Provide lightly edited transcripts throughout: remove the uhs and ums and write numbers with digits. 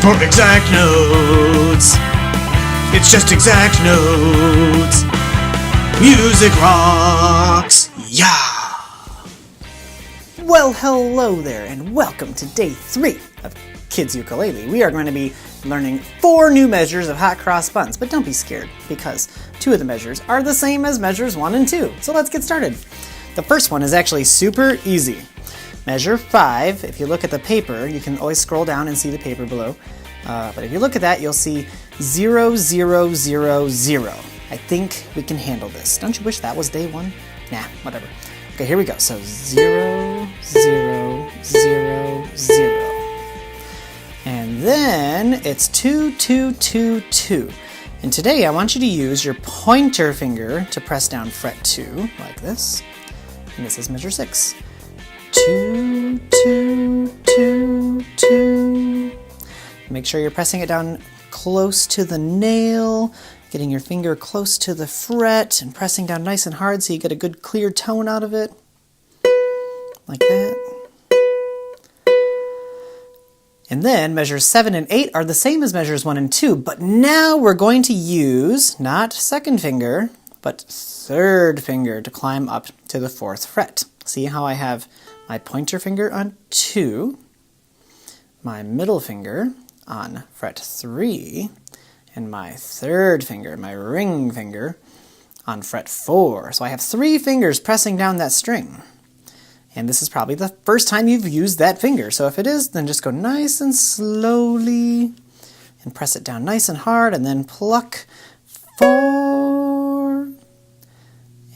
time for exact notes. It's just exact notes. Music rocks. Yeah. Well, hello there, and welcome to day 3 of Kids Ukulele. We are going to be learning 4 new measures of hot cross buns, but don't be scared, because 2 of the measures are the same as measures 1 and 2. So let's get started. The first one is actually super easy. Measure 5, if you look at the paper, you can always scroll down and see the paper below. But if you look at that, you'll see 0, 0, 0, 0. I think we can handle this. Don't you wish that was day 1? Nah, whatever. Okay, here we go. So 0, 0, 0, 0. And then it's 2, 2, 2, 2. And today I want you to use your pointer finger to press down fret 2, like this. And this is measure 6. 2, 2, 2, 2. Make sure you're pressing it down close to the nail, getting your finger close to the fret and pressing down nice and hard so you get a good clear tone out of it. Like that. And then measures 7 and 8 are the same as measures 1 and 2, but now we're going to use not second finger, but third finger to climb up to the 4th fret. See how I have my pointer finger on 2, my middle finger on fret 3, and my third finger, my ring finger, on fret 4. So I have 3 fingers pressing down that string. And this is probably the first time you've used that finger. So if it is, then just go nice and slowly and press it down nice and hard, and then pluck 4,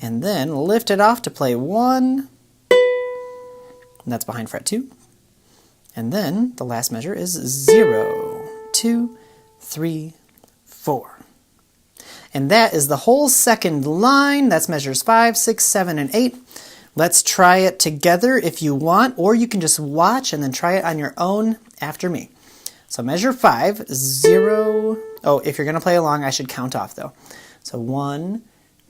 and then lift it off to play 1. And that's behind fret 2. And then the last measure is 0, 2, 3, 4. And that is the whole second line. That's measures 5, 6, 7, and 8. Let's try it together if you want, or you can just watch and then try it on your own after me. So measure 5, 0. Oh, if you're going to play along, I should count off though. So 1,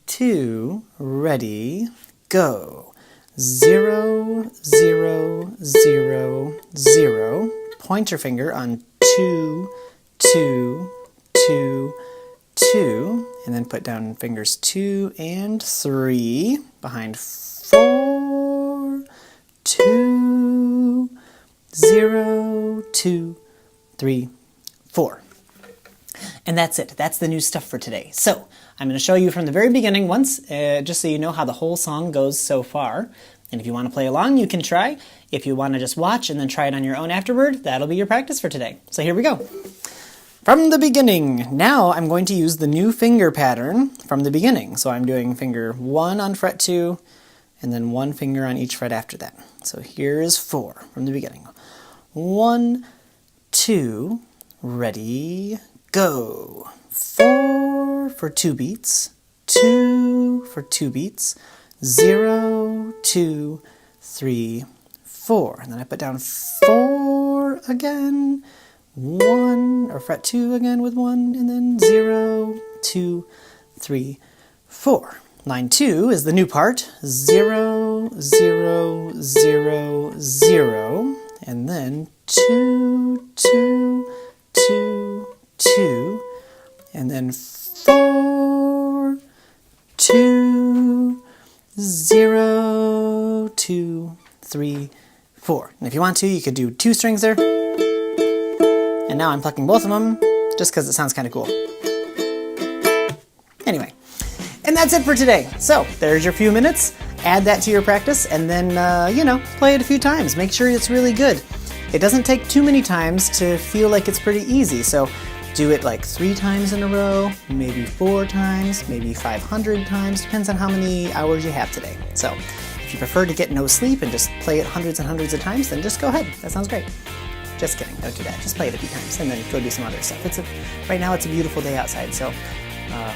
2, ready, go. 0, 0, 0, 0. Pointer finger on 2, 2, 2, 2. And then put down fingers 2 and 3. Behind 4, 2, 0, 2, 3, 4. And that's it. That's the new stuff for today. So I'm going to show you from the very beginning once, just so you know how the whole song goes so far. And if you want to play along, you can try. If you want to just watch and then try it on your own afterward, that'll be your practice for today. So here we go. From the beginning. Now I'm going to use the new finger pattern from the beginning. So I'm doing finger 1 on fret 2, and then 1 finger on each fret after that. So here is 4 from the beginning. 1, 2, ready, go. 4 for 2 beats, 2 for 2 beats, 0, 2, 3, 4. And then I put down 4 again, 1, or fret 2 again with 1, and then 0, 2, 3, 4. Line 2 is the new part, 0, 0, 0, 0, and then 2, 2, 2, 2, and then 4, 2, 0, 2, 3, 4. And if you want to, you could do 2 strings there. And now I'm plucking both of them, just because it sounds kind of cool. Anyway, and that's it for today. So there's your few minutes. Add that to your practice, and then, play it a few times. Make sure it's really good. It doesn't take too many times to feel like it's pretty easy. So do it like 3 times in a row, maybe 4 times, maybe 500 times. Depends on how many hours you have today. So if you prefer to get no sleep and just play it hundreds and hundreds of times, then just go ahead. That sounds great. Just kidding, don't do that. Just play it a few times and then go do some other stuff. Right now it's a beautiful day outside, so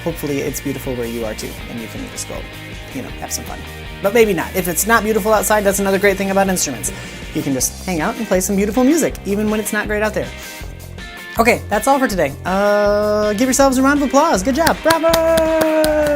hopefully it's beautiful where you are too, and you can just go, have some fun. But maybe not. If it's not beautiful outside, that's another great thing about instruments. You can just hang out and play some beautiful music, even when it's not great out there. Okay, that's all for today. Give yourselves a round of applause. Good job. Bravo!